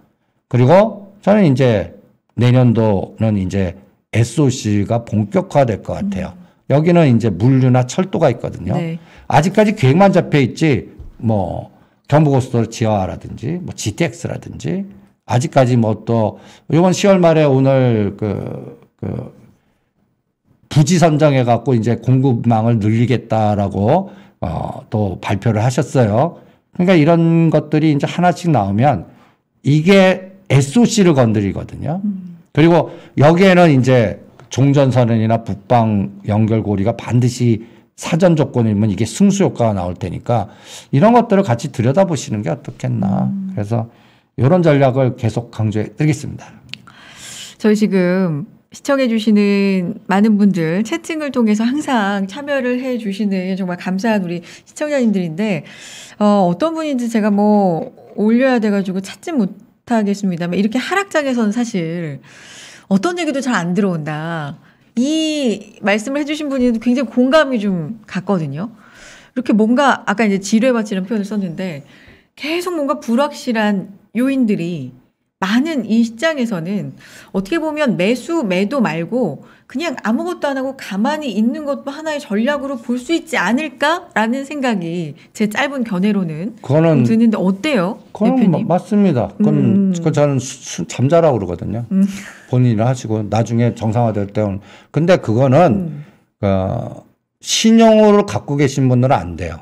그리고 저는 이제 내년도는 이제 SOC가 본격화될 것 같아요. 여기는 이제 물류나 철도가 있거든요. 네. 아직까지 계획만 잡혀 있지 뭐 경부고속도로 지하화라든지 뭐 GTX라든지 아직까지 뭐 또 이번 10월 말에 오늘 그 부지 선정해 갖고 이제 공급망을 늘리겠다라고 또 발표를 하셨어요. 그러니까 이런 것들이 이제 하나씩 나오면 이게 SOC를 건드리거든요. 그리고 여기에는 이제 종전선언이나 북방 연결고리가 반드시 사전 조건이면 이게 승수 효과가 나올 테니까 이런 것들을 같이 들여다보시는 게 어떻겠나. 그래서 이런 전략을 계속 강조해 드리겠습니다. 저희 지금 시청해 주시는 많은 분들 채팅을 통해서 항상 참여를 해 주시는 정말 감사한 우리 시청자님들인데 어떤 분인지 제가 뭐 올려야 돼가지고 찾지 못하겠습니다만 이렇게 하락장에서는 사실 어떤 얘기도 잘 안 들어온다. 이 말씀을 해주신 분이 굉장히 공감이 좀 갔거든요. 이렇게 뭔가 아까 이제 지뢰밭이라는 표현을 썼는데 계속 뭔가 불확실한 요인들이 많은 이 시장에서는 어떻게 보면 매도 말고 그냥 아무것도 안 하고 가만히 있는 것도 하나의 전략으로 볼 수 있지 않을까라는 생각이 제 짧은 견해로는 그거는 드는데 어때요? 그건 대표님? 맞습니다. 그건 저는 잠자라고 그러거든요. 본인이 하시고 나중에 정상화될 때는. 근데 그거는 신용으로 갖고 계신 분들은 안 돼요.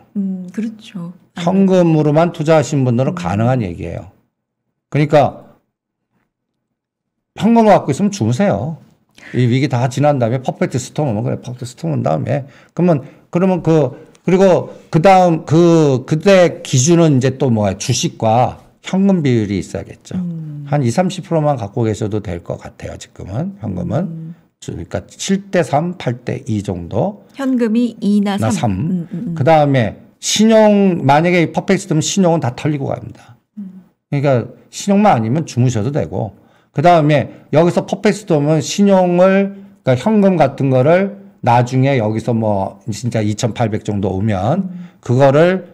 그렇죠. 현금으로만 투자하신 분들은 가능한 얘기예요. 그러니까 현금을 갖고 있으면 주무세요. 이 위기 다 지난 다음에 퍼펙트 스톰 오면 그래. 퍼펙트 스톰 온 다음에 그러면 그리고 그다음 그때 기준은 이제 또 뭐야? 주식과 현금 비율이 있어야겠죠. 한 20-30%만 갖고 계셔도 될 것 같아요. 지금은 현금은. 그러니까 7:3, 8:2 정도. 현금이 2나 3. 그다음에 신용 만약에 퍼펙트 스톰은 신용은 다 털리고 갑니다. 그러니까 신용만 아니면 주무셔도 되고 그다음에 여기서 퍼펙트 스톰은 신용을 그러니까 현금 같은 거를 나중에 여기서 뭐 진짜 2,800 정도 오면 그거를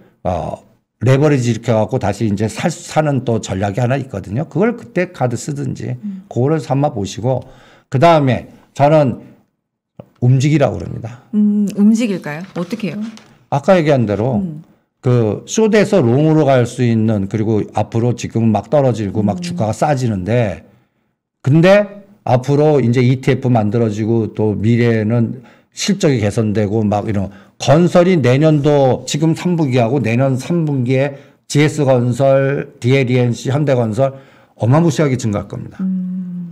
레버리지 이렇게 갖고 다시 이제 사는 또 전략이 하나 있거든요. 그걸 그때 카드 쓰든지 그거를 삼아 보시고 그다음에 저는 움직이라고 그럽니다. 움직일까요? 어떻게 해요? 아까 얘기한 대로 그 숏에서 롱으로 갈 수 있는 그리고 앞으로 지금 막 떨어지고 막 주가가 싸지는데 근데 앞으로 이제 ETF 만들어지고 또 미래에는 실적이 개선되고 막 이런 건설이 내년도 지금 3분기하고 내년 3분기에 GS건설, DLENC, 현대건설 어마무시하게 증가할 겁니다.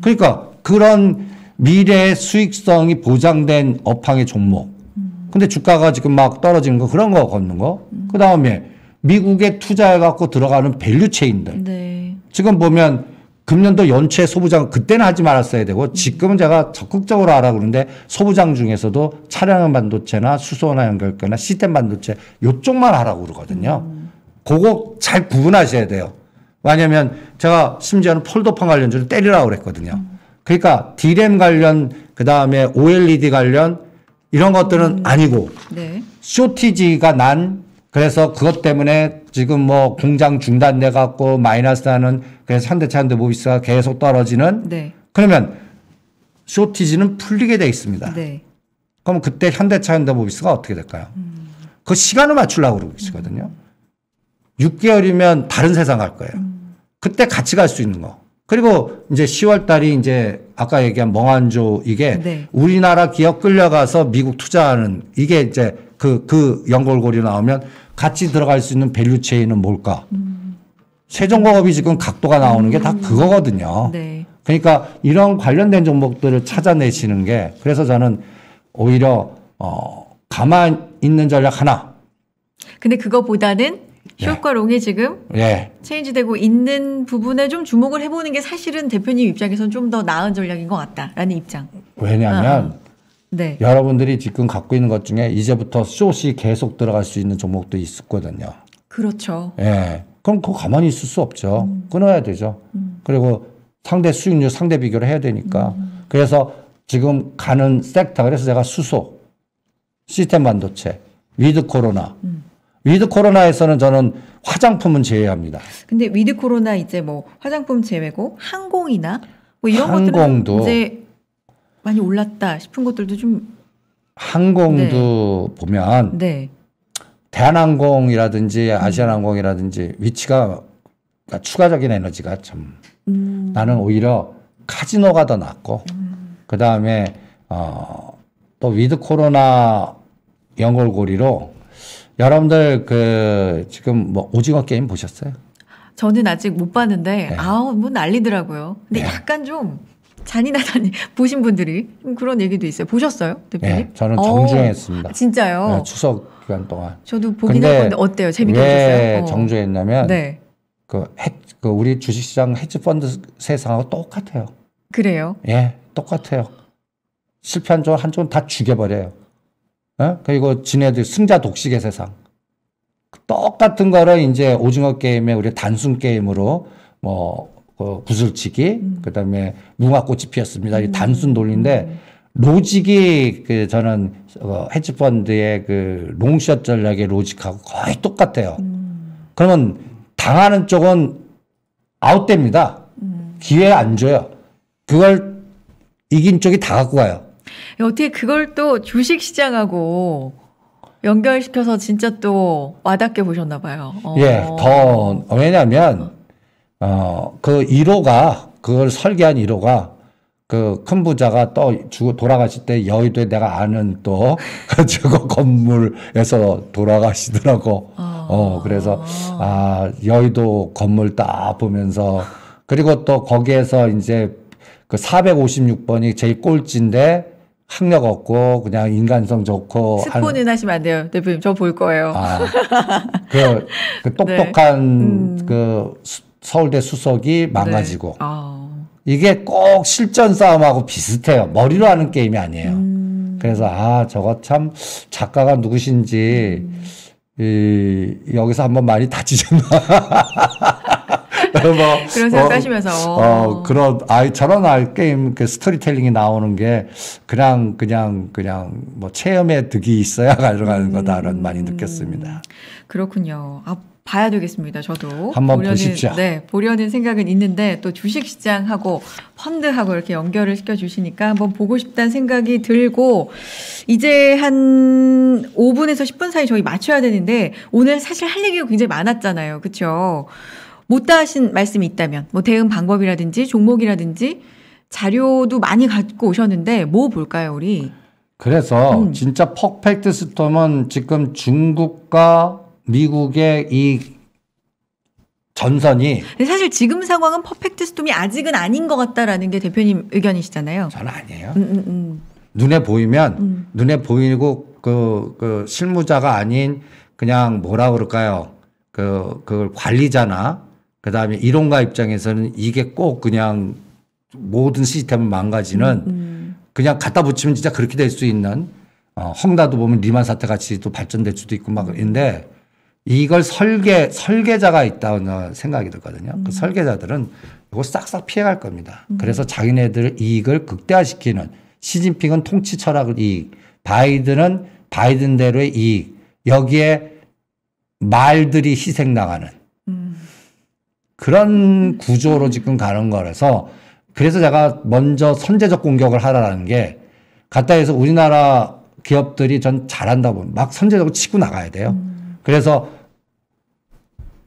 그러니까 그런 미래의 수익성이 보장된 업황의 종목. 근데 주가가 지금 막 떨어지는 거 그런 거 걷는 거. 그다음에 미국에 투자해 갖고 들어가는 밸류체인들. 네. 지금 보면 금년도 연초에 소부장 그때는 하지 말았어야 되고 지금은 제가 적극적으로 하라고 그러는데 소부장 중에서도 차량용 반도체나 수소나 연결계나 시스템 반도체 요쪽만 하라고 그러거든요. 그거 잘 구분하셔야 돼요. 왜냐하면 제가 심지어는 폴더판 관련주를 때리라고 그랬거든요. 그러니까 D램 관련 그다음에 OLED 관련 이런 것들은 아니고 네. 쇼티지가 난 그래서 그것 때문에 지금 뭐 공장 중단돼 갖고 마이너스 나는 그래서 현대차 현대모비스가 계속 떨어지는 네. 그러면 쇼티지는 풀리게 돼 있습니다. 네. 그럼 그때 현대차 현대모비스가 어떻게 될까요? 그 시간을 맞추려고 그러고 있거든요. 6개월이면 다른 세상 갈 거예요. 그때 같이 갈 수 있는 거. 그리고 이제 10월 달이 이제 아까 얘기한 멍한조 이게 네. 우리나라 기업 끌려가서 미국 투자하는 이게 이제 그 연골고리 나오면 같이 들어갈 수 있는 밸류체인은 뭘까? 세종공업이 지금 각도가 나오는 게 다 그거거든요. 네. 그러니까 이런 관련된 종목들을 찾아내시는 게 그래서 저는 오히려 가만 있는 전략 하나. 근데 그거보다는 숏과 롱이 지금 체인지되고 있는 부분에 좀 주목을 해보는 게 사실은 대표님 입장에서는 좀 더 나은 전략인 것 같다라는 입장. 왜냐하면 네. 여러분들이 지금 갖고 있는 것 중에 이제부터 숏이 계속 들어갈 수 있는 종목도 있었거든요. 그렇죠. 예. 그럼 그거 가만히 있을 수 없죠. 끊어야 되죠. 그리고 상대 수익률 상대 비교를 해야 되니까. 그래서 지금 가는 섹터 그래서 제가 수소, 시스템 반도체, 위드 코로나. 위드 코로나에서는 저는 화장품은 제외합니다. 근데 위드 코로나 이제 뭐 화장품 제외고 항공이나 뭐 이런 항공도 것들은 이제 많이 올랐다 싶은 것들도 좀 항공도 보면 네. 대한항공이라든지 아시아나항공이라든지 위치가 그러니까 추가적인 에너지가 참 나는 오히려 카지노가 더 낫고 그 다음에 또 위드 코로나 연골고리로 여러분들 그 지금 뭐 오징어 게임 보셨어요? 저는 아직 못 봤는데 네. 뭐 난리더라고요. 근데 네. 약간 좀 잔인하다니 보신 분들이 그런 얘기도 있어요. 보셨어요, 대표님? 네, 저는 정주행했습니다. 진짜요? 네, 추석 기간 동안. 저도 보긴 할 건데 어때요? 재밌게 왜 보셨어요? 정주행했냐면 네. 그 우리 주식시장 헤지펀드 세상하고 똑같아요. 그래요? 예, 똑같아요. 실패한 쪽 한쪽은 다 죽여버려요. 예? 그리고 지네들 승자 독식의 세상. 똑같은 거를 이제 오징어 게임에 우리 단순 게임으로 구슬치기, 그 다음에 무궁화꽃이 피었습니다. 이 단순 논리인데 로직이 그 저는 헤지펀드의 그 롱숏 전략의 로직하고 거의 똑같아요. 그러면 당하는 쪽은 아웃됩니다. 기회 안 줘요. 그걸 이긴 쪽이 다 갖고 가요. 어떻게 그걸 또 주식시장하고 연결시켜서 진짜 또 와닿게 보셨나 봐요. 예, 왜냐면, 그 1호가, 그걸 설계한 1호가 그 큰 부자가 돌아가실 때 여의도에 내가 아는 저거 건물에서 돌아가시더라고. 그래서, 여의도 건물 딱 보면서 그리고 또 거기에서 이제 그 456번이 제일 꼴찌인데 학력 없고 그냥 인간성 좋고 스포는 하시면 안 돼요, 대표님. 저 볼 거예요. 그 똑똑한 그 서울대 수석이 망가지고 이게 꼭 실전 싸움하고 비슷해요. 머리로 하는 게임이 아니에요. 그래서 저거 참 작가가 누구신지 여기서 한번 많이 다치셨나. 그런 생각하시면서 저런 게임 그 스토리텔링이 나오는 게 그냥 뭐 체험의 득이 있어야 가져가는 거다라는 많이 느꼈습니다. 그렇군요. 봐야 되겠습니다. 저도 한번 보십시오. 네, 보려는 생각은 있는데 또 주식시장하고 펀드하고 이렇게 연결을 시켜주시니까 한번 보고 싶다는 생각이 들고 이제 한 5분에서 10분 사이 저희 맞춰야 되는데 오늘 사실 할 얘기가 굉장히 많았잖아요. 그렇죠? 못다 하신 말씀이 있다면 뭐 대응 방법이라든지 종목이라든지 자료도 많이 갖고 오셨는데 뭐 볼까요, 우리? 그래서 진짜 퍼펙트 스톰은 지금 중국과 미국의 이 전선이 근데 사실 지금 상황은 퍼펙트 스톰이 아직은 아닌 것 같다라는 게 대표님 의견이시잖아요. 저는 아니에요. 눈에 보이면 눈에 보이고 그 실무자가 아닌 그냥 뭐라 그럴까요? 그 관리자나 그다음에 이론가 입장에서는 이게 꼭 그냥 모든 시스템을 망가지는 그냥 갖다 붙이면 진짜 그렇게 될 수 있는 헝다도 보면 리만 사태 같이 또 발전될 수도 있고 막 있는데 이걸 설계자가 있다는 생각이 들거든요. 그 설계자들은 이거 싹싹 피해갈 겁니다. 그래서 자기네들 이익을 극대화시키는 시진핑은 통치 철학을 이익, 바이든은 바이든대로의 이익, 여기에 말들이 희생당하는 그런 구조로 지금 가는 거라서 그래서 제가 먼저 선제적 공격을 하라는 게 갖다 해서 우리나라 기업들이 전 잘한다고 막 선제적으로 치고 나가야 돼요. 그래서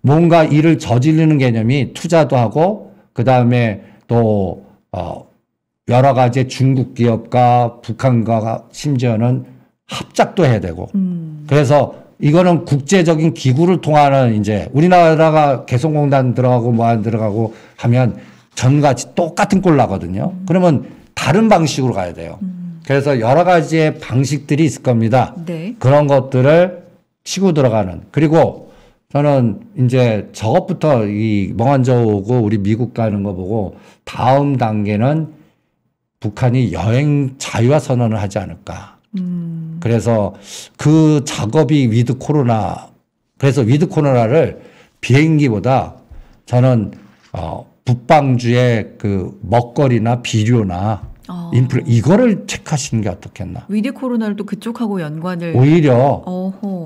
뭔가 일을 저지르는 개념이 투자도 하고 그다음에 또 여러 가지 중국 기업과 북한과 심지어는 합작도 해야 되고 그래서 이거는 국제적인 기구를 통하는 이제 우리나라가 개성공단 들어가고 뭐 안 들어가고 하면 전같이 똑같은 꼴 나거든요. 그러면 다른 방식으로 가야 돼요. 그래서 여러 가지의 방식들이 있을 겁니다. 네. 그런 것들을 치고 들어가는. 그리고 저는 이제 저것부터 이 멍한저 오고 우리 미국 가는 거 보고 다음 단계는 북한이 여행 자유화 선언을 하지 않을까. 그래서 그 작업이 위드 코로나. 그래서 위드 코로나를 비행기보다 저는 북방주의 그 먹거리나 비료나 인플레 이거를 체크하시는 게 어떻겠나. 위드 코로나를 또 그쪽하고 연관을 오히려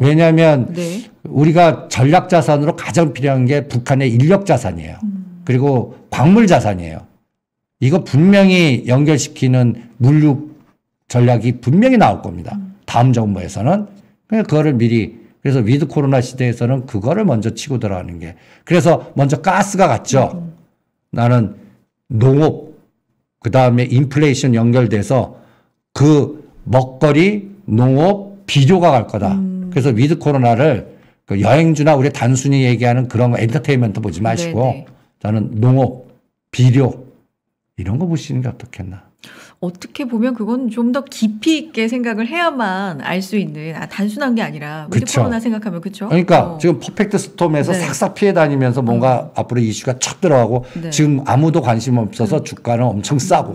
왜냐하면 네. 우리가 전략 자산으로 가장 필요한 게 북한의 인력 자산이에요. 그리고 광물 자산이에요. 이거 분명히 연결시키는 물류 전략이 분명히 나올 겁니다. 다음 정부에서는 그냥 그거를 미리 그래서 위드 코로나 시대에서는 그거를 먼저 치고 들어가는 게 그래서 먼저 가스가 갔죠. 나는 농업 그다음에 인플레이션 연결돼서 그 먹거리, 농업, 비료가 갈 거다. 그래서 위드 코로나를 그 여행주나 우리 단순히 얘기하는 그런 거 엔터테인먼트 보지 마시고 네네. 저는 농업, 비료 이런 거 보시는 게 어떻겠나. 어떻게 보면 그건 좀 더 깊이 있게 생각을 해야만 알 수 있는 단순한 게 아니라 위드 그쵸. 코로나 생각하면 그렇죠. 그러니까 지금 퍼펙트 스톰에서 네. 싹싹 피해 다니면서 뭔가 앞으로 이슈가 촥 들어가고 네. 지금 아무도 관심 없어서 주가는 엄청 싸고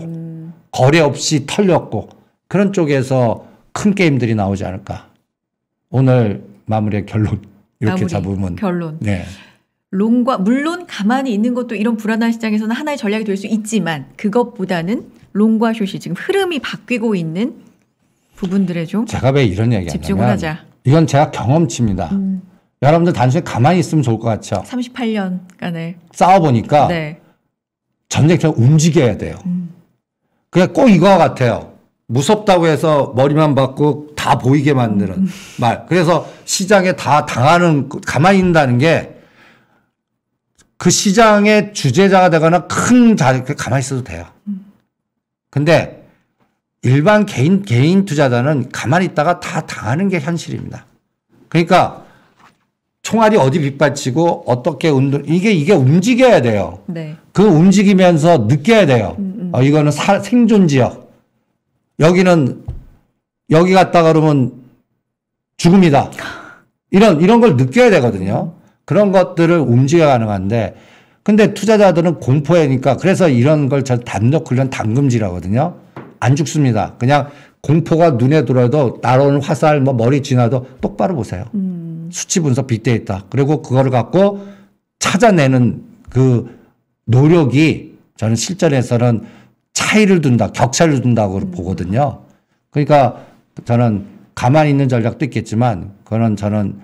거래 없이 털렸고 그런 쪽에서 큰 게임들이 나오지 않을까. 오늘 마무리의 결론 이렇게 잡으면 결론. 네. 롱과 물론 가만히 있는 것도 이런 불안한 시장에서는 하나의 전략이 될 수 있지만 그것보다는 롱과 숏이 지금 흐름이 바뀌고 있는 부분들에 좀 제가 왜 이런 얘기 집중을 하냐면 하자. 이건 제가 경험치입니다. 여러분들 단순히 가만히 있으면 좋을 것 같죠. 38년간을 싸워보니까 네. 전쟁처럼 움직여야 돼요. 그냥 꼭 이거와 같아요. 무섭다고 해서 머리만 받고 다 보이게 만드는 말. 그래서 시장에 다 당하는 가만히 있는다는 게 그 시장의 주재자가 되거나 큰 자리 가만히 있어도 돼요. 근데 일반 개인 투자자는 가만히 있다가 다 당하는 게 현실입니다. 그러니까 총알이 어디 빗받치고 어떻게 이게 움직여야 돼요. 네. 그 움직이면서 느껴야 돼요. 이거는 생존 지역. 여기는 여기 갔다 그러면 죽음이다. 이런 걸 느껴야 되거든요. 그런 것들을 움직여 가능한데 근데 투자자들은 공포해니까 그래서 이런 걸 저 단독 훈련 담금질하거든요. 안 죽습니다. 그냥 공포가 눈에 들어도 날아오는 화살 뭐 머리 지나도 똑바로 보세요. 수치 분석 빅데이터. 그리고 그거를 갖고 찾아내는 그 노력이 저는 실전에서는 차이를 둔다, 격차를 둔다고 보거든요. 그러니까 저는 가만히 있는 전략도 있겠지만 그거는 저는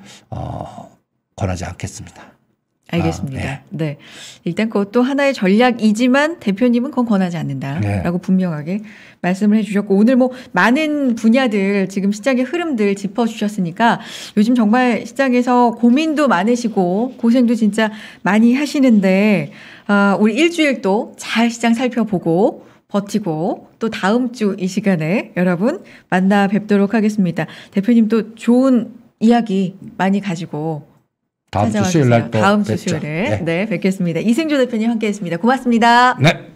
권하지 않겠습니다. 알겠습니다. 예. 네. 일단 그것도 하나의 전략이지만 대표님은 그건 권하지 않는다라고 네. 분명하게 말씀을 해주셨고, 오늘 뭐 많은 분야들 지금 시장의 흐름들 짚어주셨으니까 요즘 정말 시장에서 고민도 많으시고 고생도 진짜 많이 하시는데, 우리 일주일 또 잘 시장 살펴보고 버티고 또 다음 주 이 시간에 여러분 만나 뵙도록 하겠습니다. 대표님 또 좋은 이야기 많이 가지고 다음 주 수요일 날 또 다음 주 뵙죠. 수요일에 네, 뵙겠습니다. 이승조 대표님 함께했습니다. 고맙습니다. 네.